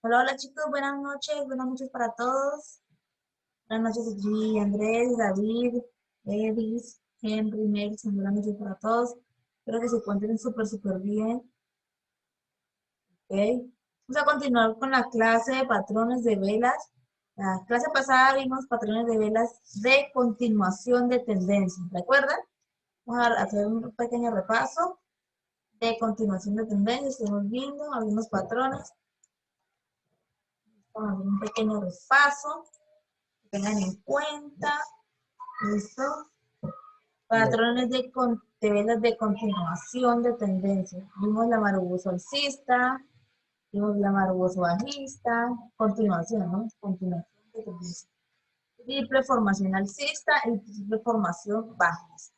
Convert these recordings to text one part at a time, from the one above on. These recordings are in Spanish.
Hola, hola chicos, buenas noches para todos. Buenas noches aquí, Andrés, David, Edis, Henry, Nelson, buenas noches para todos. Espero que se encuentren súper bien, ¿ok? Vamos a continuar con la clase de patrones de velas. La clase pasada vimos patrones de velas de continuación de tendencia, ¿recuerdan? Vamos a hacer un pequeño repaso de continuación de tendencia. Estamos viendo algunos patrones. Vamos a hacer un pequeño repaso. Tengan en cuenta, ¿listo? Patrones de velas de continuación de tendencia. Vimos la maruboso alcista, vimos la maruboso bajista, continuación, ¿no? Continuación de tendencia. Triple formación alcista y triple formación bajista.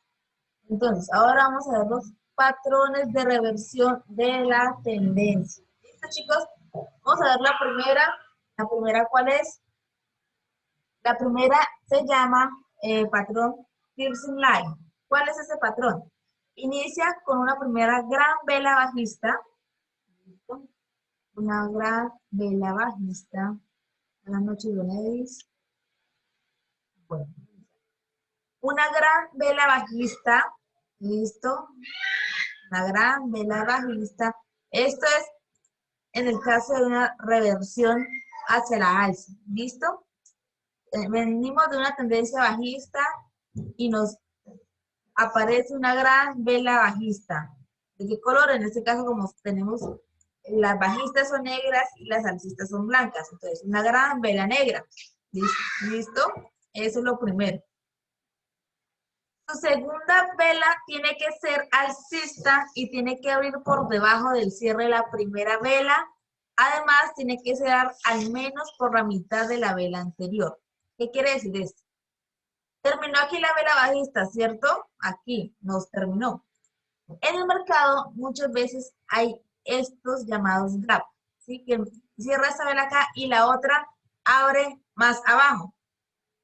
Entonces, ahora vamos a ver los patrones de reversión de la tendencia. ¿Listo, chicos? Vamos a ver la primera. ¿La primera cuál es? La primera se llama patrón Piercing Line. ¿Cuál es ese patrón? Inicia con una primera gran vela bajista. ¿Listo? Una gran vela bajista. Buenas noches, Donelis. Bueno. Una gran vela bajista. ¿Listo? Una gran vela bajista. Esto es en el caso de una reversión hacia la alza. ¿Listo? Venimos de una tendencia bajista y nos aparece una gran vela bajista. ¿De qué color? En este caso, como tenemos, las bajistas son negras y las alcistas son blancas. Entonces, una gran vela negra. ¿Listo? Eso es lo primero. Su segunda vela tiene que ser alcista y tiene que abrir por debajo del cierre de la primera vela. Además, tiene que cerrar al menos por la mitad de la vela anterior. ¿Qué quiere decir esto? Terminó aquí la vela bajista, ¿cierto? Aquí nos terminó. En el mercado muchas veces hay estos llamados gap, ¿sí? Que cierra esta vela acá y la otra abre más abajo.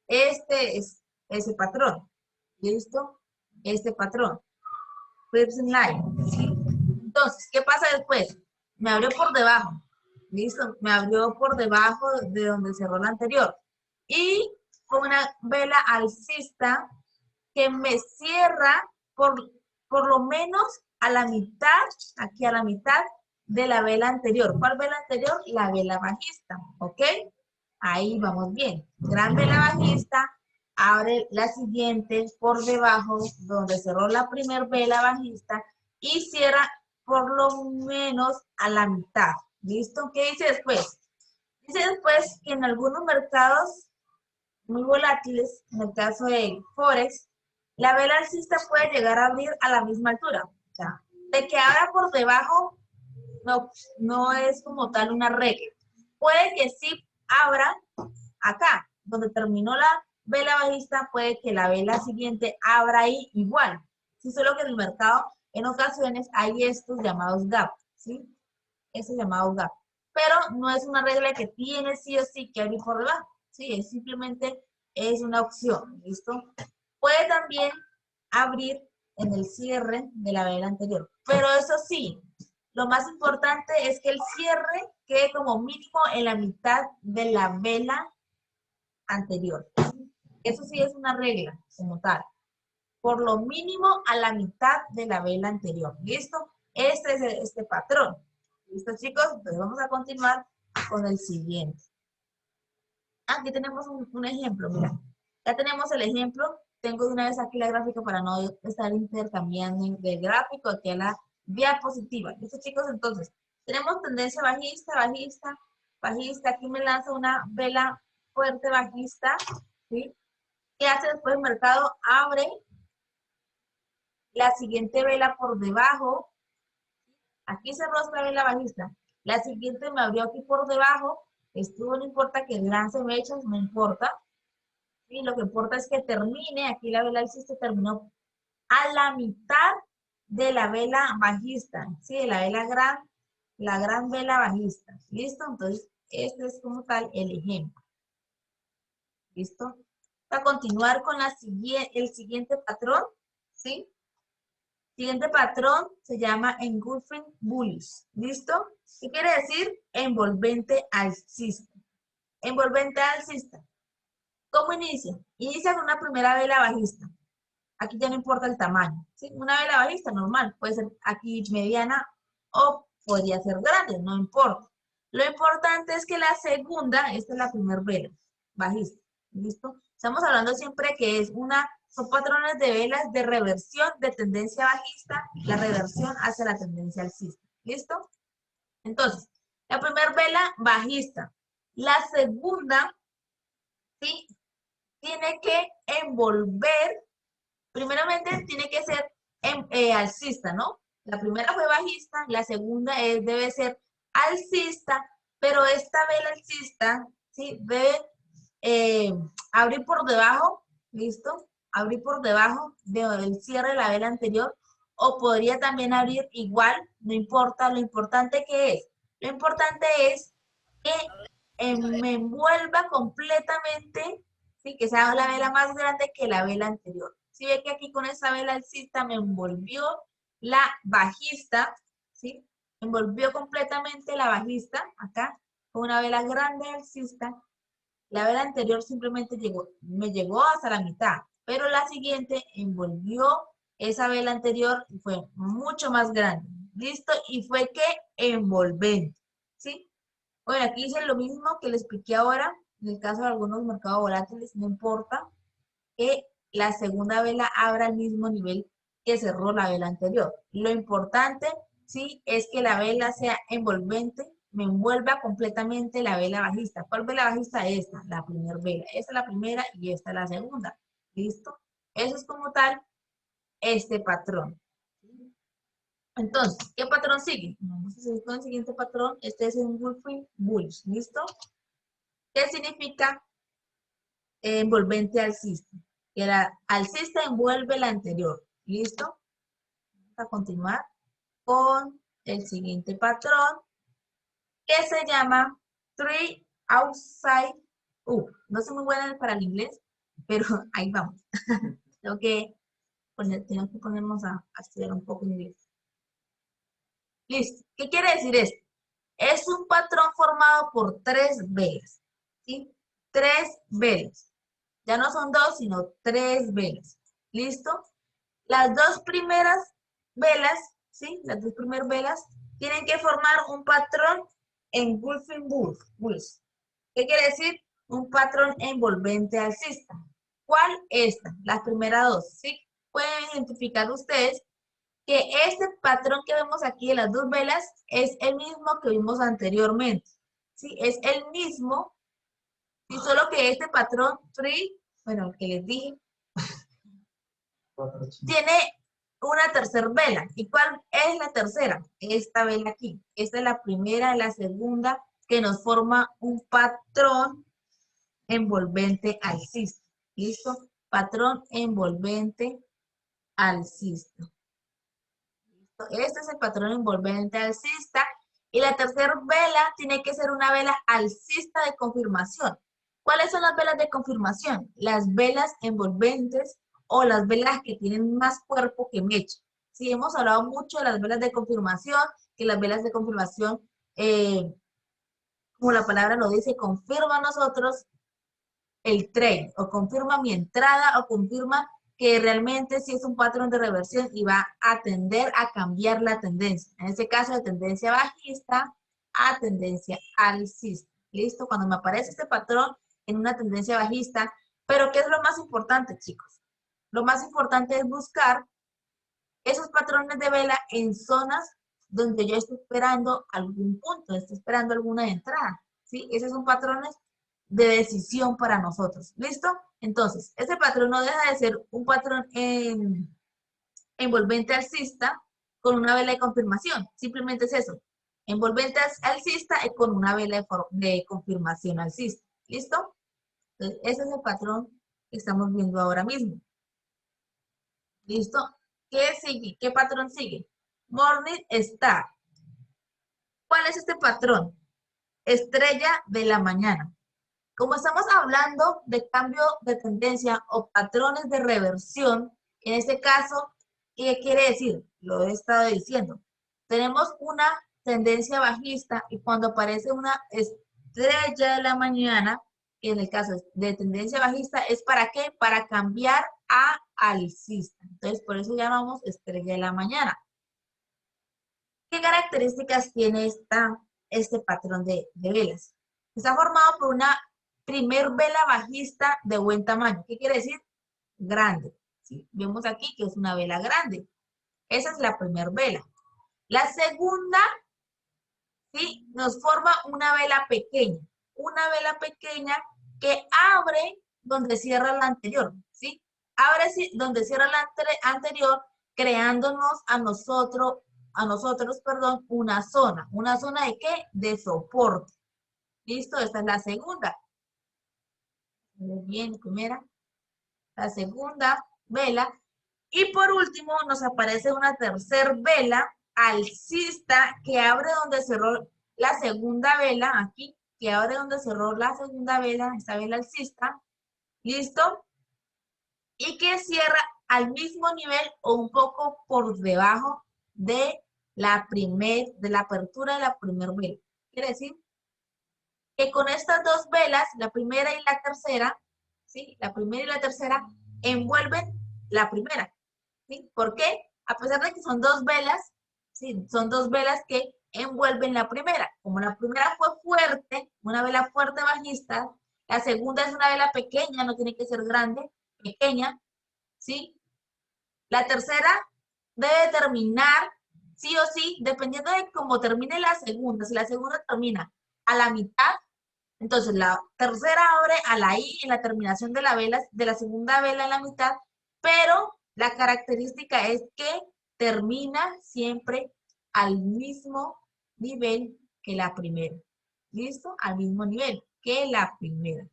Este es ese patrón. ¿Listo? Este patrón. Piercing line. ¿Sí? Entonces, ¿qué pasa después? Me abrió por debajo. ¿Listo? Me abrió por debajo de donde cerró la anterior. Y con una vela alcista que me cierra por lo menos a la mitad, aquí a la mitad de la vela anterior. ¿Cuál vela anterior? La vela bajista, ¿ok? Ahí vamos bien. Gran vela bajista, abre la siguiente por debajo donde cerró la primer vela bajista y cierra por lo menos a la mitad. ¿Listo? ¿Qué dice después? Dice después que en algunos mercados muy volátiles, en el caso de Forex, la vela alcista puede llegar a abrir a la misma altura. O sea, de que abra por debajo no es como tal una regla. Puede que sí abra acá, donde terminó la vela bajista, puede que la vela siguiente abra ahí igual. Sí, solo que en el mercado en ocasiones hay estos llamados gap, ¿sí? Estos llamados gap. Pero no es una regla que tiene sí o sí que abrir por debajo. Sí, es simplemente es una opción, ¿listo? Puede también abrir en el cierre de la vela anterior. Pero eso sí, lo más importante es que el cierre quede como mínimo en la mitad de la vela anterior. Eso sí es una regla como tal. Por lo mínimo a la mitad de la vela anterior. ¿Listo? Este es este patrón. ¿Listo, chicos? Entonces vamos a continuar con el siguiente. Aquí tenemos un ejemplo, mira. Ya tenemos el ejemplo. Tengo de una vez aquí la gráfica para no estar intercambiando del gráfico aquí a la diapositiva. ¿Listo, chicos? Entonces, tenemos tendencia bajista, bajista, bajista. Aquí me lanza una vela fuerte bajista, ¿sí? ¿Qué hace después el mercado? Abre la siguiente vela por debajo. Aquí cerró otra vela bajista. La siguiente me abrió aquí por debajo. Esto no importa que lance mechas, no importa. ¿Sí? Lo que importa es que termine. Aquí la vela alcista terminó a la mitad de la vela bajista. ¿Sí? De la gran vela bajista. ¿Listo? Entonces, este es como tal el ejemplo. ¿Listo? Para continuar con el siguiente patrón, ¿sí? Siguiente patrón se llama engulfing bullish. ¿Listo? ¿Qué quiere decir? Envolvente alcista. Envolvente alcista. ¿Cómo inicia? Inicia con una primera vela bajista. Aquí ya no importa el tamaño, ¿sí? Una vela bajista normal, puede ser aquí mediana o podría ser grande, no importa. Lo importante es que la segunda, esta es la primera vela bajista, ¿listo? Estamos hablando siempre que son patrones de velas de reversión de tendencia bajista, la reversión hacia la tendencia alcista, ¿listo? Entonces, la primera vela bajista, la segunda, ¿sí? Tiene que envolver. Primeramente tiene que ser alcista, ¿no? La primera fue bajista, la segunda debe ser alcista, pero esta vela alcista, ¿sí? Debe abrir por debajo, ¿listo? Abrir por debajo del cierre de la vela anterior, o podría también abrir igual, no importa, lo importante que es. Lo importante es que me envuelva completamente, ¿sí? Que sea la vela más grande que la vela anterior. Si ve que aquí con esa vela alcista me envolvió la bajista, ¿sí? Envolvió completamente la bajista, acá, con una vela grande alcista. La vela anterior simplemente me llegó hasta la mitad, pero la siguiente envolvió esa vela anterior y fue mucho más grande. ¿Listo? Y fue que envolvente, ¿sí? Bueno, aquí hice lo mismo que les expliqué ahora. En el caso de algunos mercados volátiles, no importa que la segunda vela abra al mismo nivel que cerró la vela anterior. Lo importante, sí, es que la vela sea envolvente, me envuelva completamente la vela bajista. ¿Cuál vela bajista? Esta, la primera vela. Esta es la primera y esta es la segunda. ¿Listo? Eso es como tal este patrón. Entonces, ¿qué patrón sigue? Vamos a seguir con el siguiente patrón. Este es un engulfing bullish. ¿Listo? ¿Qué significa envolvente alcista? Que la alcista envuelve la anterior. ¿Listo? Vamos a continuar con el siguiente patrón que se llama three outside. No soy muy buena para el inglés, pero ahí vamos. Tengo que ponernos a estudiar un poco inglés. Listo. ¿Qué quiere decir esto? Es un patrón formado por 3 velas. ¿Sí? 3 velas. Ya no son 2, sino 3 velas. ¿Listo? Las 2 primeras velas, ¿sí? Las 2 primeras velas tienen que formar un patrón engulfing bullish. ¿Qué quiere decir? Un patrón envolvente alcista. ¿Cuál? Esta, las primeras 2, ¿sí? Pueden identificar ustedes que este patrón que vemos aquí de las 2 velas es el mismo que vimos anteriormente. ¿Sí? Es el mismo, y solo que este patrón 3, bueno, el que les dije, tiene una tercera vela. ¿Y cuál es la tercera? Esta vela aquí. Esta es la primera, la segunda, que nos forma un patrón envolvente alcista. ¿Listo? Patrón envolvente alcista. ¿Listo? Este es el patrón envolvente alcista. Y la tercera vela tiene que ser una vela alcista de confirmación. ¿Cuáles son las velas de confirmación? Las velas envolventes o las velas que tienen más cuerpo que mecha. Sí, hemos hablado mucho de las velas de confirmación, que las velas de confirmación, como la palabra lo dice, confirma a nosotros el trade, o confirma mi entrada, o confirma que realmente sí es un patrón de reversión y va a tender a cambiar la tendencia. En este caso, de tendencia bajista a tendencia alcista. ¿Listo? Cuando me aparece este patrón en una tendencia bajista, pero ¿qué es lo más importante, chicos? Lo más importante es buscar esos patrones de vela en zonas donde yo estoy esperando algún punto, estoy esperando alguna entrada, ¿sí? Esos son patrones de decisión para nosotros, ¿listo? Entonces, ese patrón no deja de ser un patrón envolvente alcista con una vela de confirmación, simplemente es eso, envolvente alcista y con una vela de confirmación alcista, ¿listo? Entonces, ese es el patrón que estamos viendo ahora mismo. ¿Listo? ¿Qué sigue? ¿Qué patrón sigue? Morning Star. ¿Cuál es este patrón? Estrella de la mañana. Como estamos hablando de cambio de tendencia o patrones de reversión, en este caso, ¿Qué quiere decir? Lo he estado diciendo. Tenemos una tendencia bajista y cuando aparece una estrella de la mañana, que en el caso de tendencia bajista, ¿es para qué? Para cambiar a alcista. Entonces, por eso llamamos estrella de la mañana. ¿Qué características tiene este patrón de velas? Está formado por una primer vela bajista de buen tamaño. ¿Qué quiere decir? Grande. ¿Sí? Vemos aquí que es una vela grande. Esa es la primera vela. La segunda, ¿sí? Nos forma una vela pequeña. Una vela pequeña que abre donde cierra la anterior, ¿sí? Abre donde cierra la anterior, creándonos a nosotros, perdón, una zona. ¿Una zona de qué? De soporte. ¿Listo? Esta es la segunda. Bien, primera. La segunda vela. Y por último, nos aparece una tercera vela alcista que abre donde cerró la segunda vela, aquí, que abre donde cerró la segunda vela, esta vela alcista, ¿listo? Y que cierra al mismo nivel o un poco por debajo de la apertura de la primera vela. Quiere decir que con estas dos velas, la primera y la tercera, ¿sí? La primera y la tercera envuelven la primera. ¿Sí? ¿Por qué? A pesar de que son dos velas, ¿sí? Son dos velas que envuelven la primera. Como la primera fue fuerte, una vela fuerte bajista, la segunda es una vela pequeña, no tiene que ser grande, pequeña, ¿sí? La tercera debe terminar, sí o sí, dependiendo de cómo termine la segunda. Si la segunda termina a la mitad, entonces la tercera abre a la I en la terminación de la vela, de la segunda vela en la mitad, pero la característica es que termina siempre al mismo nivel que la primera. ¿Listo? Al mismo nivel que la primera.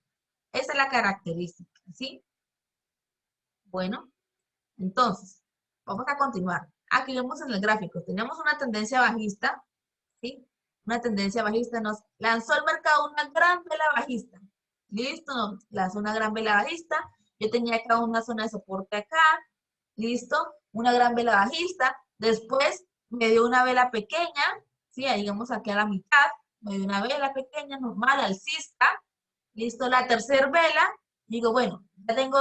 Esa es la característica, ¿sí? Bueno, entonces, vamos a continuar. Aquí vemos en el gráfico, tenemos una tendencia bajista, ¿sí? Una tendencia bajista nos lanzó al mercado una gran vela bajista. Listo, nos lanzó una gran vela bajista. Yo tenía acá una zona de soporte acá. Listo, una gran vela bajista. Después me dio una vela pequeña, ¿sí? Ahí digamos aquí a la mitad. Me dio una vela pequeña, normal, alcista. Listo, la tercera vela. Digo, bueno, ya tengo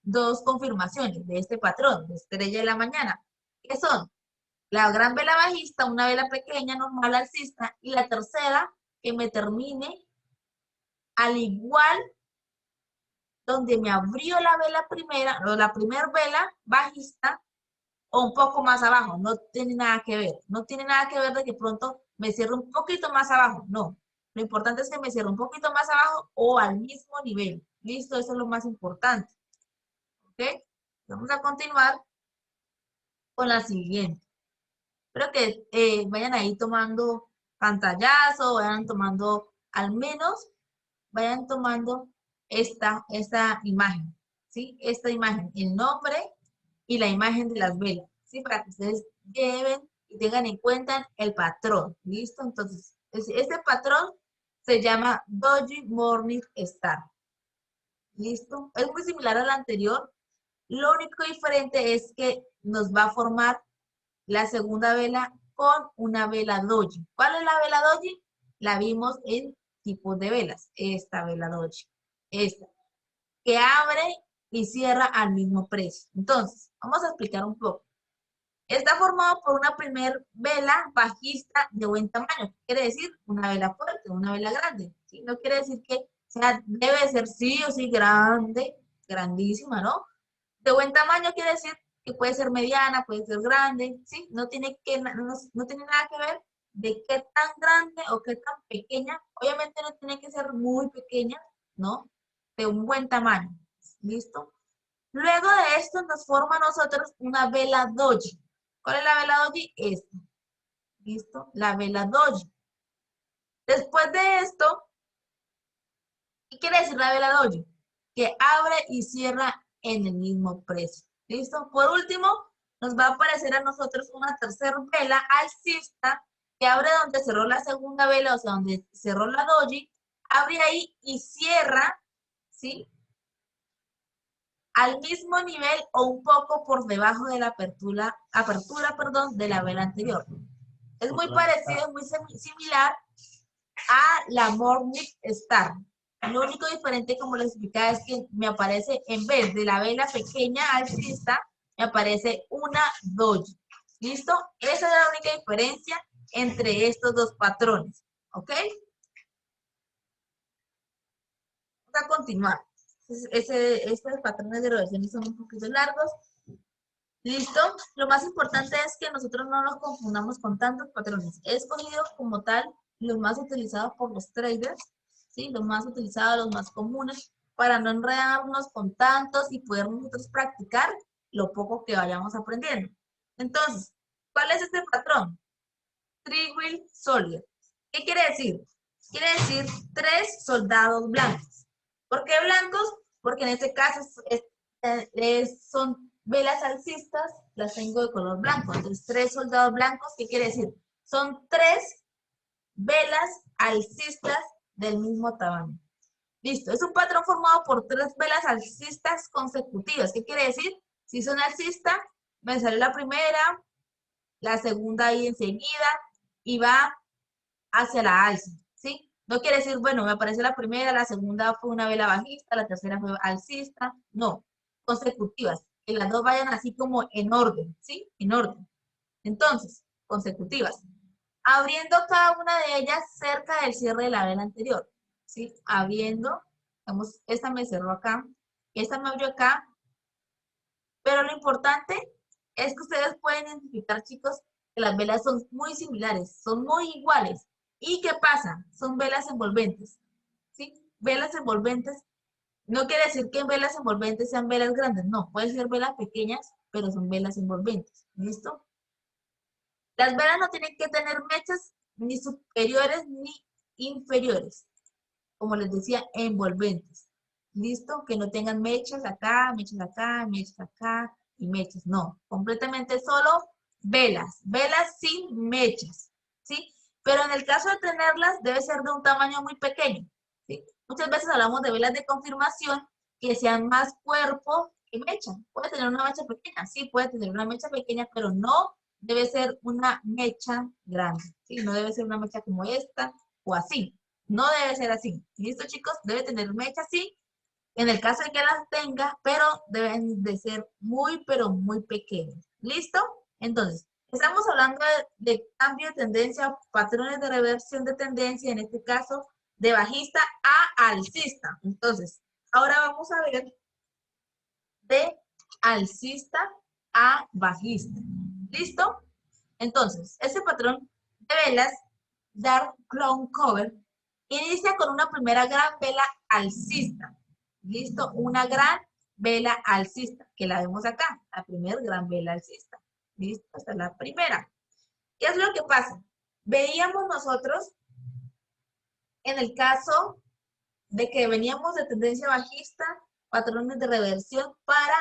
dos confirmaciones de este patrón, de estrella de la mañana. ¿Qué son? La gran vela bajista, una vela pequeña, normal, alcista, y la tercera que me termine al igual donde me abrió la vela primera, o la primera vela bajista, o un poco más abajo, no tiene nada que ver, no tiene nada que ver de que pronto me cierre un poquito más abajo, no, lo importante es que me cierre un poquito más abajo o al mismo nivel, listo, eso es lo más importante, ¿ok? Vamos a continuar con la siguiente. Espero que vayan ahí tomando pantallazo, vayan tomando, al menos, vayan tomando esta imagen, ¿sí? Esta imagen, el nombre y la imagen de las velas, ¿sí? Para que ustedes lleven y tengan en cuenta el patrón, ¿listo? Entonces, este patrón se llama Doji Morning Star, ¿listo? Es muy similar al anterior, lo único diferente es que nos va a formar la segunda vela con una vela doji. ¿Cuál es la vela doji? La vimos en tipos de velas. Esta vela doji. Esta. Que abre y cierra al mismo precio. Entonces, vamos a explicar un poco. Está formado por una primer vela bajista de buen tamaño. Quiere decir una vela fuerte, una vela grande. ¿Sí? No quiere decir que debe ser sí o sí grande, grandísima, ¿no? De buen tamaño quiere decir que puede ser mediana, puede ser grande, ¿sí? No tiene nada que ver de qué tan grande o qué tan pequeña. Obviamente no tiene que ser muy pequeña, ¿no? De un buen tamaño, ¿listo? Luego de esto nos forma a nosotros una vela doji. ¿Cuál es la vela doji? Esta, ¿listo? La vela doji. Después de esto, ¿qué quiere decir la vela doji? Que abre y cierra en el mismo precio. ¿Listo? Por último, nos va a aparecer a nosotros una tercera vela alcista que abre donde cerró la segunda vela, o sea, donde cerró la doji, abre ahí y cierra, ¿sí? al mismo nivel o un poco por debajo de la apertura, de la vela anterior. Es muy parecido, muy similar a la Morning Star. Lo único diferente, como les explicaba, es que me aparece, en vez de la vela pequeña alcista, me aparece una doji. ¿Listo? Esa es la única diferencia entre estos dos patrones. ¿Ok? Vamos a continuar. Estos patrones de reversiones son un poquito largos. ¿Listo? Lo más importante es que nosotros no nos confundamos con tantos patrones. He escogido como tal los más utilizados por los traders, ¿sí? Los más utilizados, los más comunes, para no enredarnos con tantos y poder nosotros practicar lo poco que vayamos aprendiendo. Entonces, ¿cuál es este patrón? Three Wheel Soldier. ¿Qué quiere decir? Quiere decir 3 soldados blancos. ¿Por qué blancos? Porque en este caso son velas alcistas, las tengo de color blanco. Entonces, 3 soldados blancos, ¿qué quiere decir? Son 3 velas alcistas del mismo tamaño. Listo, es un patrón formado por 3 velas alcistas consecutivas. ¿Qué quiere decir? Si son alcistas, me sale la primera, la segunda ahí enseguida, y va hacia la alza, ¿sí? No quiere decir, bueno, me apareció la primera, la segunda fue una vela bajista, la tercera fue alcista, no, consecutivas, que las dos vayan así como en orden, ¿sí? En orden. Entonces, consecutivas. Abriendo cada una de ellas cerca del cierre de la vela anterior, ¿sí? Abriendo, digamos, esta me cerró acá, esta me abrió acá, pero lo importante es que ustedes pueden identificar, chicos, que las velas son muy similares, son muy iguales. ¿Y qué pasa? Son velas envolventes, ¿sí? Velas envolventes no quiere decir que en velas envolventes sean velas grandes, no, pueden ser velas pequeñas, pero son velas envolventes, ¿listo? Las velas no tienen que tener mechas ni superiores ni inferiores, como les decía, envolventes, ¿listo? Que no tengan mechas acá, mechas acá, mechas acá y mechas, no, completamente solo velas, velas sin mechas, ¿sí? Pero en el caso de tenerlas, debe ser de un tamaño muy pequeño, ¿sí? Muchas veces hablamos de velas de confirmación que sean más cuerpo que mecha. Puede tener una mecha pequeña, sí, puede tener una mecha pequeña, pero no debe ser una mecha grande, ¿sí? No debe ser una mecha como esta o así. No debe ser así. ¿Listo, chicos? Debe tener mecha así. En el caso de que las tenga, pero deben de ser muy, pero muy pequeñas. ¿Listo? Entonces, estamos hablando de cambio de tendencia, patrones de reversión de tendencia, en este caso, de bajista a alcista. Entonces, ahora vamos a ver de alcista a bajista. ¿Listo? Entonces, este patrón de velas, Dark Clown Cover, inicia con una primera gran vela alcista. ¿Listo? Una gran vela alcista, que la vemos acá, la primera gran vela alcista. ¿Listo? Esta es la primera. ¿Qué es lo que pasa? Veíamos nosotros, en el caso de que veníamos de tendencia bajista, patrones de reversión para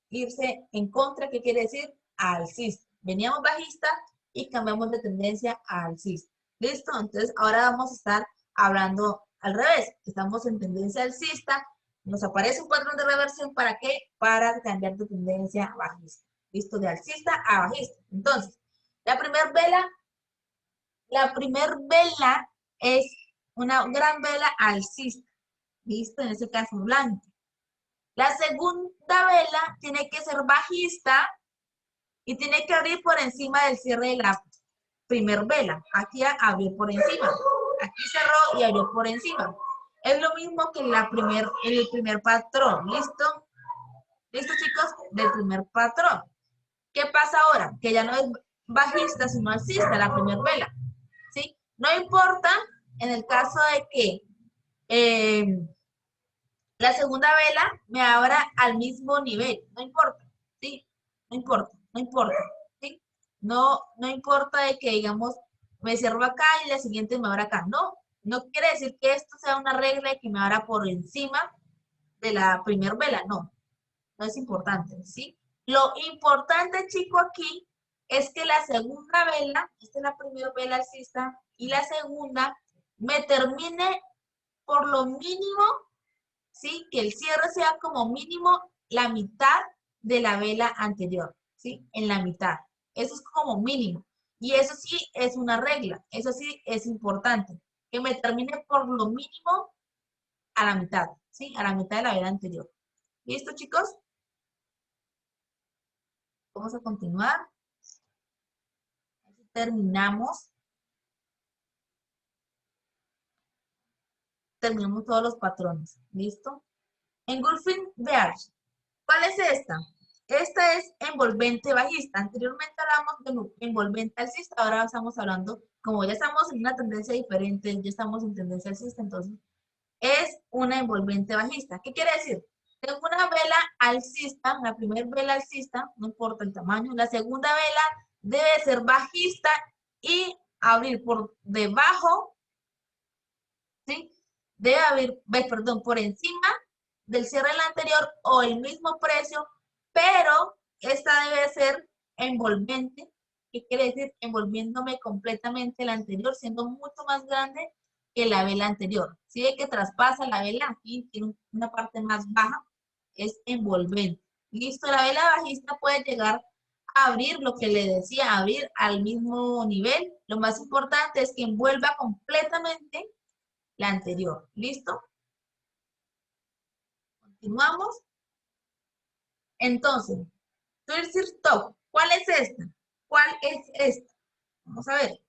irse en contra, ¿qué quiere decir? Alcista. Veníamos bajista y cambiamos de tendencia a alcista. ¿Listo? Entonces, ahora vamos a estar hablando al revés. Estamos en tendencia alcista, nos aparece un patrón de reversión, ¿para qué? Para cambiar de tendencia a bajista. ¿Listo? De alcista a bajista. Entonces, la primera vela es una gran vela alcista. ¿Listo? En ese caso, blanco. La segunda vela tiene que ser bajista y tiene que abrir por encima del cierre de la primer vela. Aquí abrió por encima. Aquí cerró y abrió por encima. Es lo mismo que en el primer patrón. ¿Listo? ¿Listo, chicos? Del primer patrón. ¿Qué pasa ahora? Que ya no es bajista, sino alcista la primera vela. ¿Sí? No importa en el caso de que la segunda vela me abra al mismo nivel, no importa, ¿sí? No importa, no importa, ¿sí? No importa de que, digamos, me cierro acá y la siguiente me abra acá. No, no quiere decir que esto sea una regla de que me abra por encima de la primera vela, no. No es importante, ¿sí? Lo importante, chico, aquí es que la segunda vela, esta es la primera vela alcista, y la segunda me termine por lo mínimo, ¿sí? Que el cierre sea como mínimo la mitad de la vela anterior, ¿sí? En la mitad. Eso es como mínimo. Y eso sí es una regla, eso sí es importante, que me termine por lo mínimo a la mitad, ¿sí? A la mitad de la vela anterior. ¿Listo, chicos? Vamos a continuar. Terminamos. Terminamos todos los patrones. ¿Listo? Engulfing Bears. ¿Cuál es esta? Esta es envolvente bajista. Anteriormente hablamos de envolvente alcista, ahora estamos hablando, como ya estamos en una tendencia diferente, ya estamos en tendencia alcista, entonces es una envolvente bajista. ¿Qué quiere decir? Tengo una vela alcista, la primera vela alcista, no importa el tamaño, la segunda vela debe ser bajista y abrir por debajo, ¿sí? Debe abrir, perdón, por encima del cierre del anterior o el mismo precio, pero esta debe ser envolvente, que quiere decir envolviéndome completamente la anterior, siendo mucho más grande que la vela anterior. Si ve que traspasa la vela, aquí tiene una parte más baja, es envolvente. Listo, la vela bajista puede llegar a abrir lo que le decía, abrir al mismo nivel. Lo más importante es que envuelva completamente la anterior. ¿Listo? Continuamos. Entonces, Twisted Top, ¿cuál es esta? ¿Cuál es esta? Vamos a ver.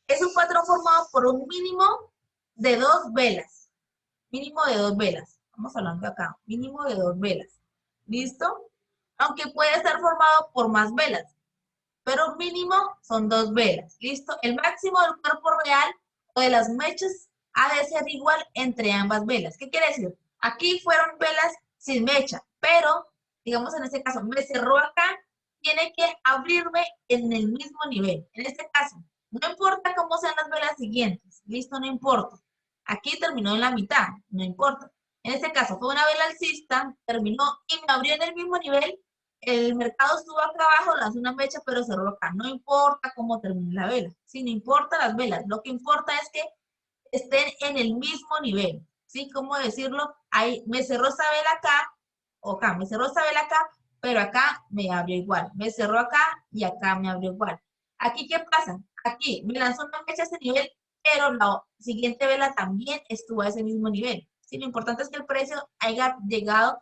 Es un patrón formado por un mínimo de 2 velas. Mínimo de 2 velas. Estamos hablando acá. Mínimo de 2 velas. ¿Listo? Aunque puede estar formado por más velas. Pero mínimo son 2 velas. ¿Listo? El máximo del cuerpo real o de las mechas ha de ser igual entre ambas velas. ¿Qué quiere decir? Aquí fueron velas sin mecha, pero, digamos en este caso, me cerró acá, tiene que abrirme en el mismo nivel. En este caso, no importa cómo sean las velas siguientes, listo, no importa. Aquí terminó en la mitad, no importa. En este caso, fue una vela alcista, terminó y me abrió en el mismo nivel. El mercado estuvo acá abajo, lanzó una mecha, pero cerró acá. No importa cómo termine la vela, sí, no importa las velas. Lo que importa es que estén en el mismo nivel, ¿sí? ¿Cómo decirlo? Ahí me cerró esta vela acá, o acá, me cerró esta vela acá, pero acá me abrió igual. Me cerró acá y acá me abrió igual. Aquí, ¿qué pasa? Aquí me lanzó una mecha a ese nivel, pero la siguiente vela también estuvo a ese mismo nivel. Sí, lo importante es que el precio haya llegado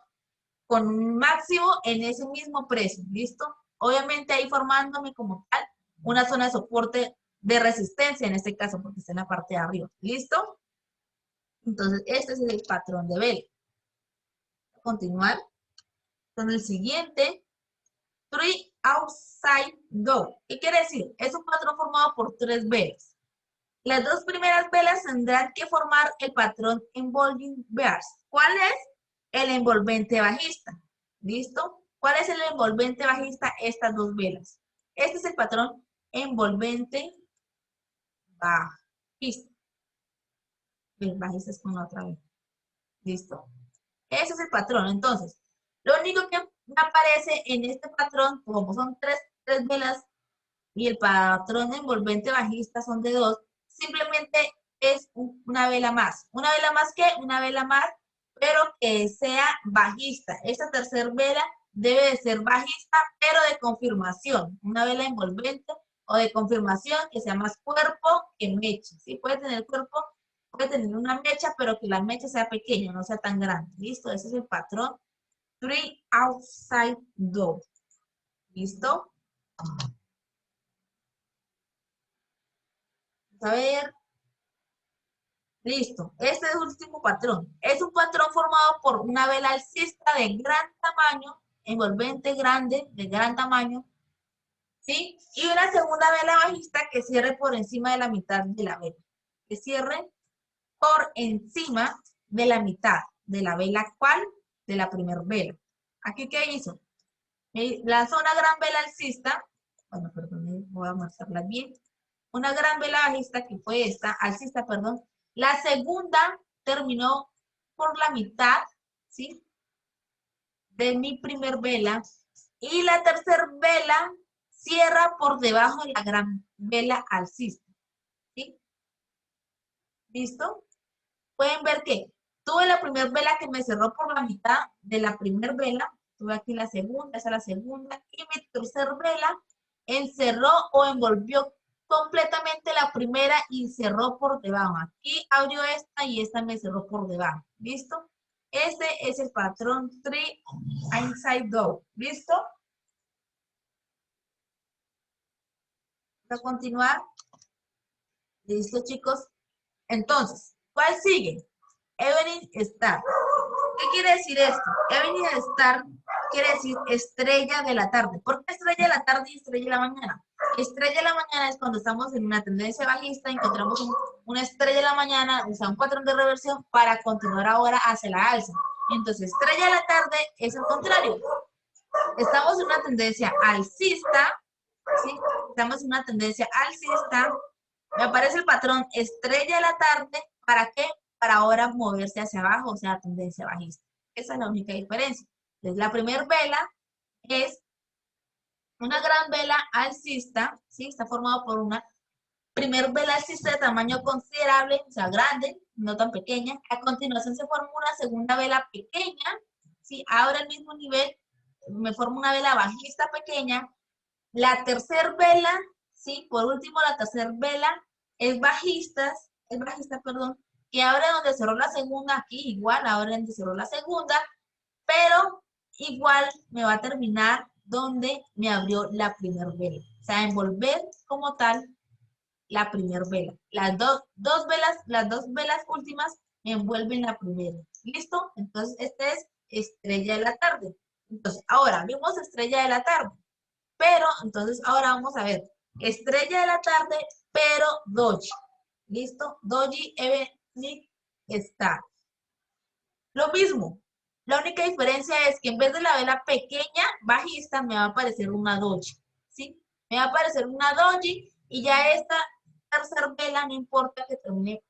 con un máximo en ese mismo precio, ¿listo? Obviamente ahí formándome como tal una zona de soporte de resistencia en este caso, porque está en la parte de arriba, ¿listo? Entonces, este es el patrón de vela. Continuar con el siguiente, three outside door. ¿Qué quiere decir? Es un patrón formado por 3 velas. Las 2 primeras velas tendrán que formar el patrón envolving bears. ¿Cuál es? El envolvente bajista. ¿Listo? ¿Cuál es el envolvente bajista? Estas 2 velas. Este es el patrón envolvente bajista. El bajista es con la otra vez. ¿Listo? Ese es el patrón. Entonces, lo único que me aparece en este patrón, como son tres velas y el patrón envolvente bajista son de 2, simplemente es una vela más. Una vela más que una vela más, pero que sea bajista. Esta tercera vela debe de ser bajista, pero de confirmación. Una vela envolvente o de confirmación que sea más cuerpo que mecha. ¿Sí? Puede tener cuerpo, puede tener una mecha, pero que la mecha sea pequeña, no sea tan grande. ¿Listo? Ese es el patrón. Three outside door. ¿Listo? A ver. Listo. Este es el último patrón. Es un patrón formado por una vela alcista de gran tamaño, envolvente grande, de gran tamaño, ¿sí? Y una segunda vela bajista que cierre por encima de la mitad de la vela. Que cierre por encima de la mitad de la vela, ¿cuál? De la primera vela. ¿Aquí qué hizo? Lanzó una gran vela alcista, bueno, perdón, voy a mostrarla bien. Una gran vela bajista que fue esta, alcista, perdón. La segunda terminó por la mitad, ¿sí? De mi primer vela. Y la tercera vela cierra por debajo de la gran vela alcista, ¿sí? ¿Listo? Pueden ver que Tuve la primera vela que me cerró por la mitad de la primera vela. Tuve aquí la segunda, esa es la segunda. Y mi tercera vela encerró o envolvió completamente la primera y cerró por debajo. Aquí abrió esta y esta me cerró por debajo. ¿Listo? Este es el patrón 3 inside out. ¿Listo? Para continuar. ¿Listo, chicos? Entonces, ¿cuál sigue? Evening Star. ¿Qué quiere decir esto? Evening Star quiere decir estrella de la tarde. ¿Por qué estrella de la tarde y estrella de la mañana? Estrella de la mañana es cuando estamos en una tendencia bajista, encontramos una estrella de la mañana, usa un patrón de reversión para continuar ahora hacia la alza. Entonces, estrella de la tarde es el contrario. Estamos en una tendencia alcista, ¿sí? Estamos en una tendencia alcista. Me aparece el patrón estrella de la tarde. ¿Para qué? Para ahora moverse hacia abajo, o sea, tendencia bajista. Esa es la única diferencia. Entonces, la primera vela es una gran vela alcista, ¿sí? Está formado por una primer vela alcista de tamaño considerable, o sea, grande, no tan pequeña. A continuación se forma una segunda vela pequeña, ¿sí? Ahora el mismo nivel, me forma una vela bajista pequeña. La tercera vela, ¿sí? Por último, la tercera vela es bajista, perdón, que ahora donde cerró la segunda, aquí igual, ahora donde cerró la segunda, pero igual me va a terminar donde me abrió la primera vela. O sea, envolver como tal la primera vela. Las dos velas últimas me envuelven la primera. ¿Listo? Entonces, este es estrella de la tarde. Entonces, ahora vimos estrella de la tarde. Pero, entonces, ahora vamos a ver. Estrella de la tarde, pero doji. ¿Listo? Doji, Evening Star. Lo mismo. La única diferencia es que en vez de la vela pequeña, bajista, me va a aparecer una doji. ¿Sí? Me va a aparecer una doji y ya esta tercera vela no importa que termine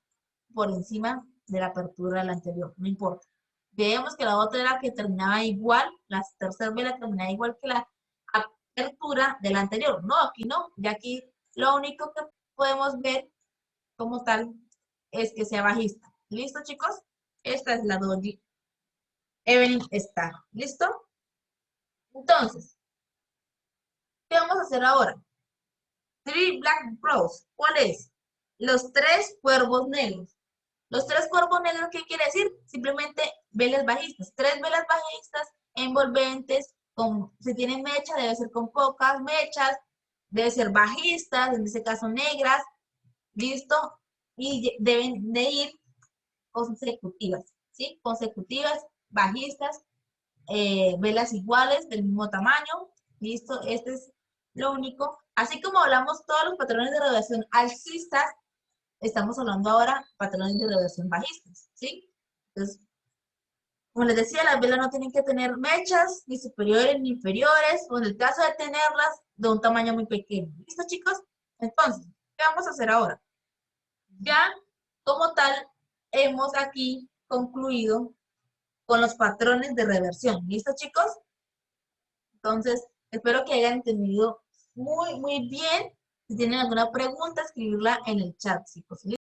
por encima de la apertura de la anterior. No importa. Vemos que la otra era que terminaba igual, la tercera vela terminaba igual que la apertura de la anterior. No, aquí no. Y aquí lo único que podemos ver como tal es que sea bajista. ¿Listo, chicos? Esta es la doji Evening Star. ¿Listo? Entonces, ¿qué vamos a hacer ahora? Three Black Crows. ¿Cuál es? Los tres cuervos negros. Los tres cuervos negros, ¿qué quiere decir? Simplemente velas bajistas. Tres velas bajistas envolventes. Si tienen mecha, debe ser con pocas mechas. Debe ser bajistas, en este caso negras. ¿Listo? Y deben de ir consecutivas. ¿Sí? Consecutivas, bajistas, velas iguales, del mismo tamaño. ¿Listo? Este es lo único. Así como hablamos todos los patrones de graduación alcistas, estamos hablando ahora patrones de graduación bajistas, ¿sí? Entonces, como les decía, las velas no tienen que tener mechas, ni superiores ni inferiores, o en el caso de tenerlas, de un tamaño muy pequeño. ¿Listo, chicos? Entonces, ¿qué vamos a hacer ahora? Ya, como tal, hemos aquí concluido con los patrones de reversión. ¿Listo, chicos? Entonces, espero que hayan entendido muy bien. Si tienen alguna pregunta, escribirla en el chat, si posible.